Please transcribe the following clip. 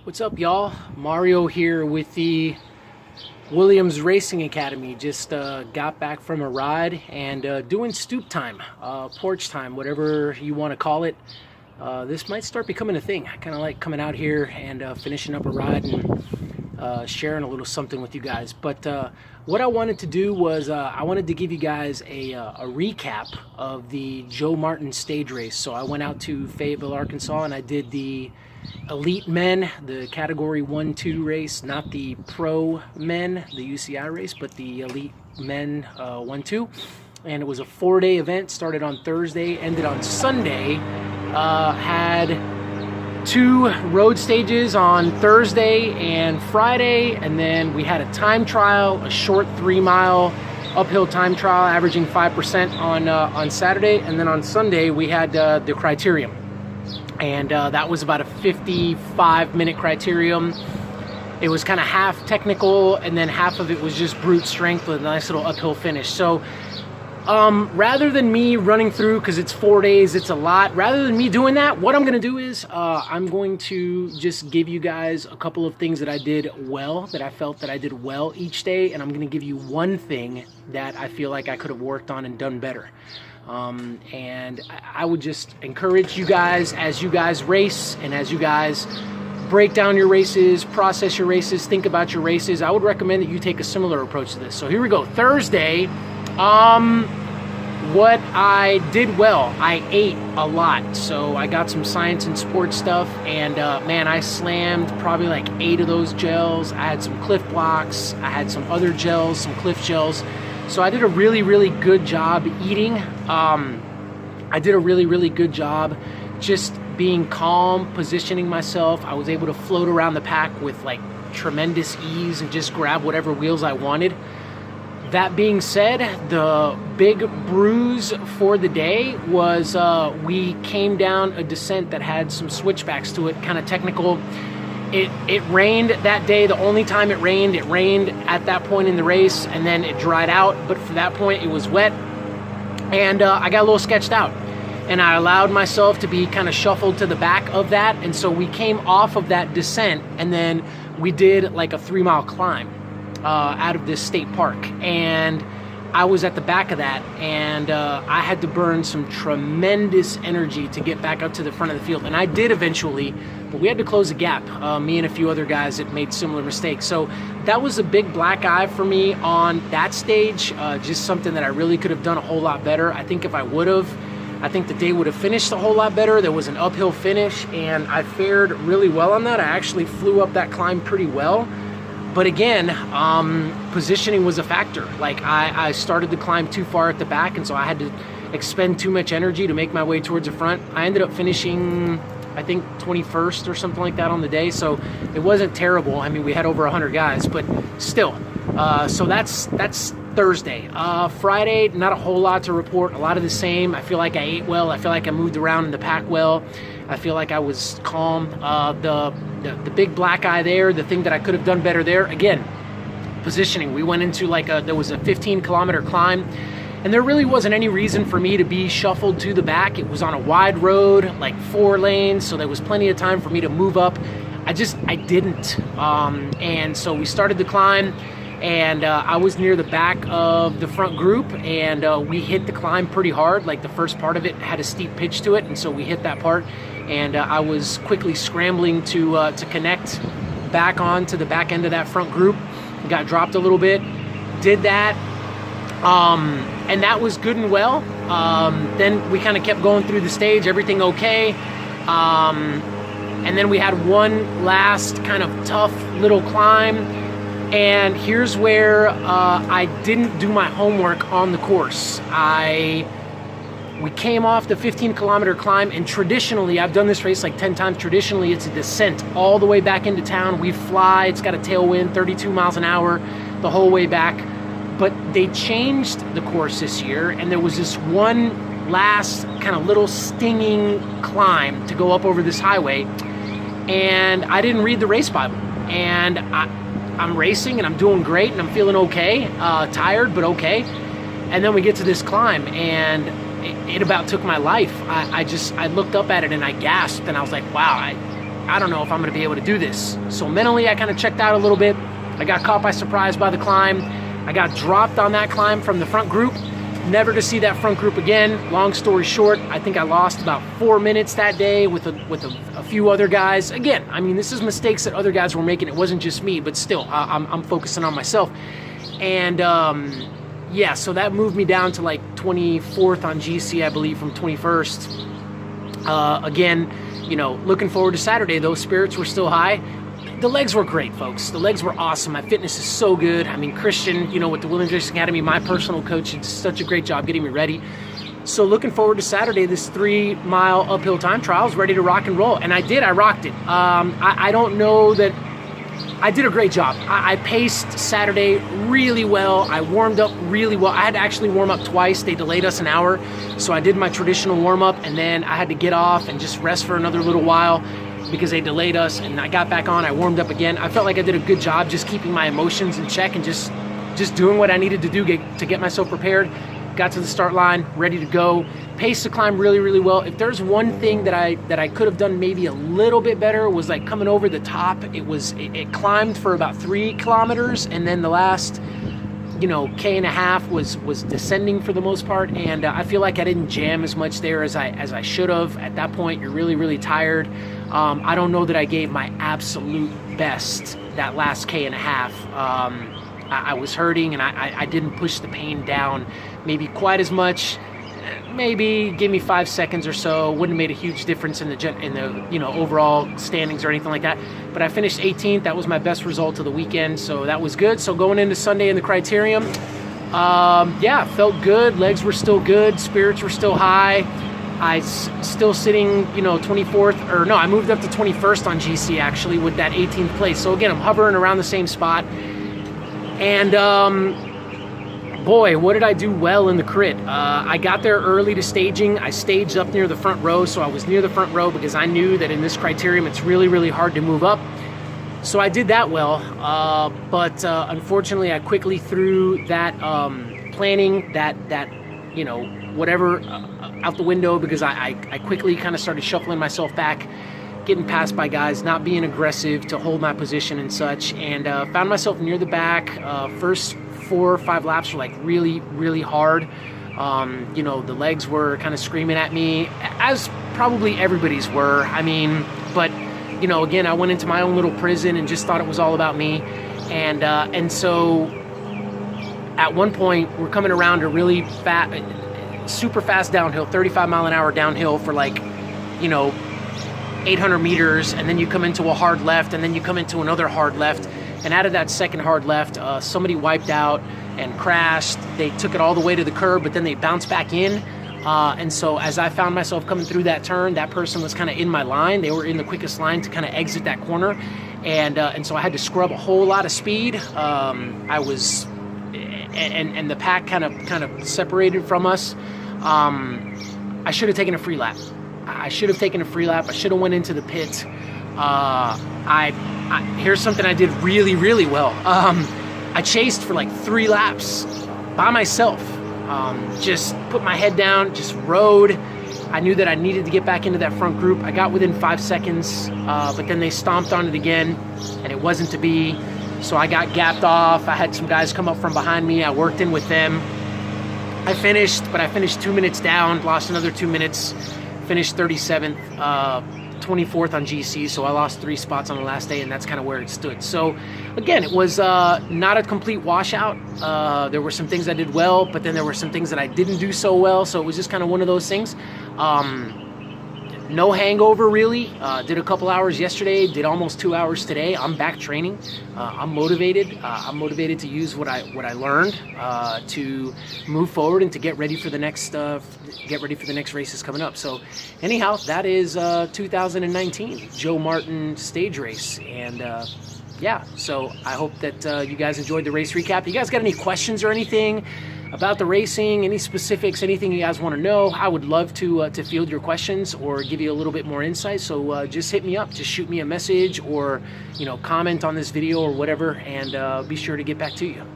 What's up, y'all? Mario here with the Williams Racing Academy. Just got back from a ride and doing stoop time, porch time, whatever you want to call it. This might start becoming a thing. I kind of like coming out here and finishing up a ride and sharing a little something with you guys. But what I wanted to do was I wanted to give you guys a recap of the Joe Martin stage race. So I went out to Fayetteville, Arkansas, and I did the Elite Men, the Category 1-2 race, not the Pro Men, the UCI race, but the Elite Men 1-2. And it was a 4-day event, started on Thursday, ended on Sunday. Had 2 road stages on Thursday and Friday, and then we had a time trial, a short 3-mile uphill time trial averaging 5% on Saturday, and then on Sunday we had the criterium. And that was about a 55-minute criterium. It was kind of half technical, and then half of it was just brute strength with a nice little uphill finish. So rather than me running through, because it's 4 days, it's a lot, rather than me doing that, what I'm going to do is I'm going to just give you guys a couple of things that I did well, that I felt that I did well each day, and I'm going to give you one thing that I feel like I could have worked on and done better. And I would just encourage you guys, as you guys race and as you guys break down your races, process your races, think about your races, I would recommend that you take a similar approach to this. So here we go. Thursday, what I did well, I ate a lot. So I got some science and sports stuff, and man, I slammed probably like 8 of those gels. I had some Cliff Blocks, I had some other gels, some Cliff gels. So I did a really, really good job eating. I did a really, really good job just being calm, positioning myself. I was able to float around the pack with like tremendous ease and just grab whatever wheels I wanted. That being said, the big bruise for the day was we came down a descent that had some switchbacks to it, kind of technical. It rained that day. The only time it rained at that point in the race, and then it dried out. But for that point, it was wet, and I got a little sketched out. And I allowed myself to be kind of shuffled to the back of that, and so we came off of that descent, and then we did like a 3-mile climb out of this state park. And I was at the back of that, and I had to burn some tremendous energy to get back up to the front of the field. And I did eventually, but we had to close a gap. Me and a few other guys that made similar mistakes. So that was a big black eye for me on that stage. Just something that I really could have done a whole lot better. I think if I would have, I think the day would have finished a whole lot better. There was an uphill finish, and I fared really well on that. I actually flew up that climb pretty well. But again, positioning was a factor. Like I started the climb too far at the back, and so I had to expend too much energy to make my way towards the front. I ended up finishing, I think, 21st or something like that on the day, so it wasn't terrible. I mean, we had over 100 guys, but still. So that's Thursday. Friday, not a whole lot to report. A lot of the same. I feel like I ate well. I feel like I moved around in the pack well. I feel like I was calm. The big black eye there, the thing that I could have done better there, again, positioning. We went into there was a 15-kilometer climb, and there really wasn't any reason for me to be shuffled to the back. It was on a wide road, like 4 lanes, so there was plenty of time for me to move up. I didn't. And so we started the climb, and I was near the back of the front group, and we hit the climb pretty hard. Like the first part of it had a steep pitch to it, and so we hit that part, and I was quickly scrambling to connect back onto the back end of that front group. Got dropped a little bit, did that, and that was good and well. Then we kind of kept going through the stage, everything okay, and then we had one last kind of tough little climb. And here's where I didn't do my homework on the course. We came off the 15-kilometer climb, and traditionally, I've done this race like 10 times, traditionally it's a descent all the way back into town. We fly, it's got a tailwind, 32 miles an hour the whole way back. But they changed the course this year, and there was this one last kind of little stinging climb to go up over this highway, and I didn't read the race Bible. And I'm racing, and I'm doing great, and I'm feeling okay, tired, but okay. And then we get to this climb, and it about took my life. I looked up at it, and I gasped, and I was like, wow, I don't know if I'm going to be able to do this. So mentally, I kind of checked out a little bit. I got caught by surprise by the climb. I got dropped on that climb from the front group. Never to see that front group again. Long story short, I think I lost about 4 minutes that day with a few other guys. Again, I mean, this is mistakes that other guys were making. It wasn't just me, but still, I'm focusing on myself. And yeah, so that moved me down to like 24th on GC, I believe, from 21st. Again, you know, looking forward to Saturday. Those spirits were still high. The legs were great, folks. The legs were awesome. My fitness is so good. I mean, Christian, you know, with the Wilderness Racing Academy, my personal coach, did such a great job getting me ready. So looking forward to Saturday, this 3-mile uphill time trials, ready to rock and roll. And I did, I rocked it. I don't know that I did a great job. I paced Saturday really well. I warmed up really well. I had to actually warm up twice. They delayed us an hour. So I did my traditional warm up, and then I had to get off and just rest for another little while because they delayed us, and I got back on. I warmed up again. I felt like I did a good job just keeping my emotions in check and just doing what I needed to do to get myself prepared. Got to the start line, ready to go. Paced the climb really, really well. If there's one thing that I could have done maybe a little bit better was like coming over the top. It climbed for about 3 kilometers, and then the last, you know, K and a half was descending for the most part, and I feel like I didn't jam as much there as I should have. At that point, you're really, really tired. I don't know that I gave my absolute best that last K and a half. I was hurting, and I didn't push the pain down maybe quite as much. Maybe give me 5 seconds or so. Wouldn't have made a huge difference in the you know, overall standings or anything like that. But I finished 18th. That was my best result of the weekend, so that was good. So going into Sunday in the Criterium, yeah, felt good. Legs were still good. Spirits were still high. Still sitting, you know, 24th, or no, I moved up to 21st on GC actually with that 18th place. So again, I'm hovering around the same spot. And boy, what did I do well in the crit. I got there early to staging. I staged up near the front row, so I was near the front row because I knew that in this Criterium it's really, really hard to move up. So I did that well, but unfortunately I quickly threw that planning, that you know, whatever, out the window because I quickly kind of started shuffling myself back, getting passed by guys, not being aggressive to hold my position and such, and found myself near the back. First 4 or 5 laps were like really, really hard. You know, the legs were kind of screaming at me, as probably everybody's were. I mean, but you know, again, I went into my own little prison and just thought it was all about me. And so at one point, we're coming around a really super fast downhill, 35-mile-an-hour downhill for like, you know, 800 meters, and then you come into a hard left, and then you come into another hard left. And out of that second hard left, somebody wiped out and crashed. They took it all the way to the curb, but then they bounced back in. And so as I found myself coming through that turn, that person was kind of in my line. They were in the quickest line to kind of exit that corner. And so I had to scrub a whole lot of speed. I was, and the pack kind of separated from us. I should have taken a free lap. I should have taken a free lap. I should have went into the pit. Here's something I did really, really well. I chased for like 3 laps by myself. Just put my head down, just rode. I knew that I needed to get back into that front group. I got within 5 seconds, but then they stomped on it again, and it wasn't to be. So I got gapped off. I had some guys come up from behind me. I worked in with them. I finished, but I finished 2 minutes down, lost another 2 minutes, finished 37th, 24th on GC, so I lost 3 spots on the last day, and that's kind of where it stood. So again, it was not a complete washout. There were some things I did well, but then there were some things that I didn't do so well, so it was just kind of one of those things. No hangover, really. Did a couple hours yesterday, did almost 2 hours today. I'm back training. I'm motivated. I'm motivated to use what I learned to move forward and to get ready for the next races coming up. So anyhow, that is 2019 Joe Martin stage race. And yeah, so I hope that you guys enjoyed the race recap. You guys got any questions or anything about the racing, any specifics, anything you guys want to know? I would love to field your questions or give you a little bit more insight. So just hit me up, just shoot me a message, or comment on this video or whatever, and be sure to get back to you.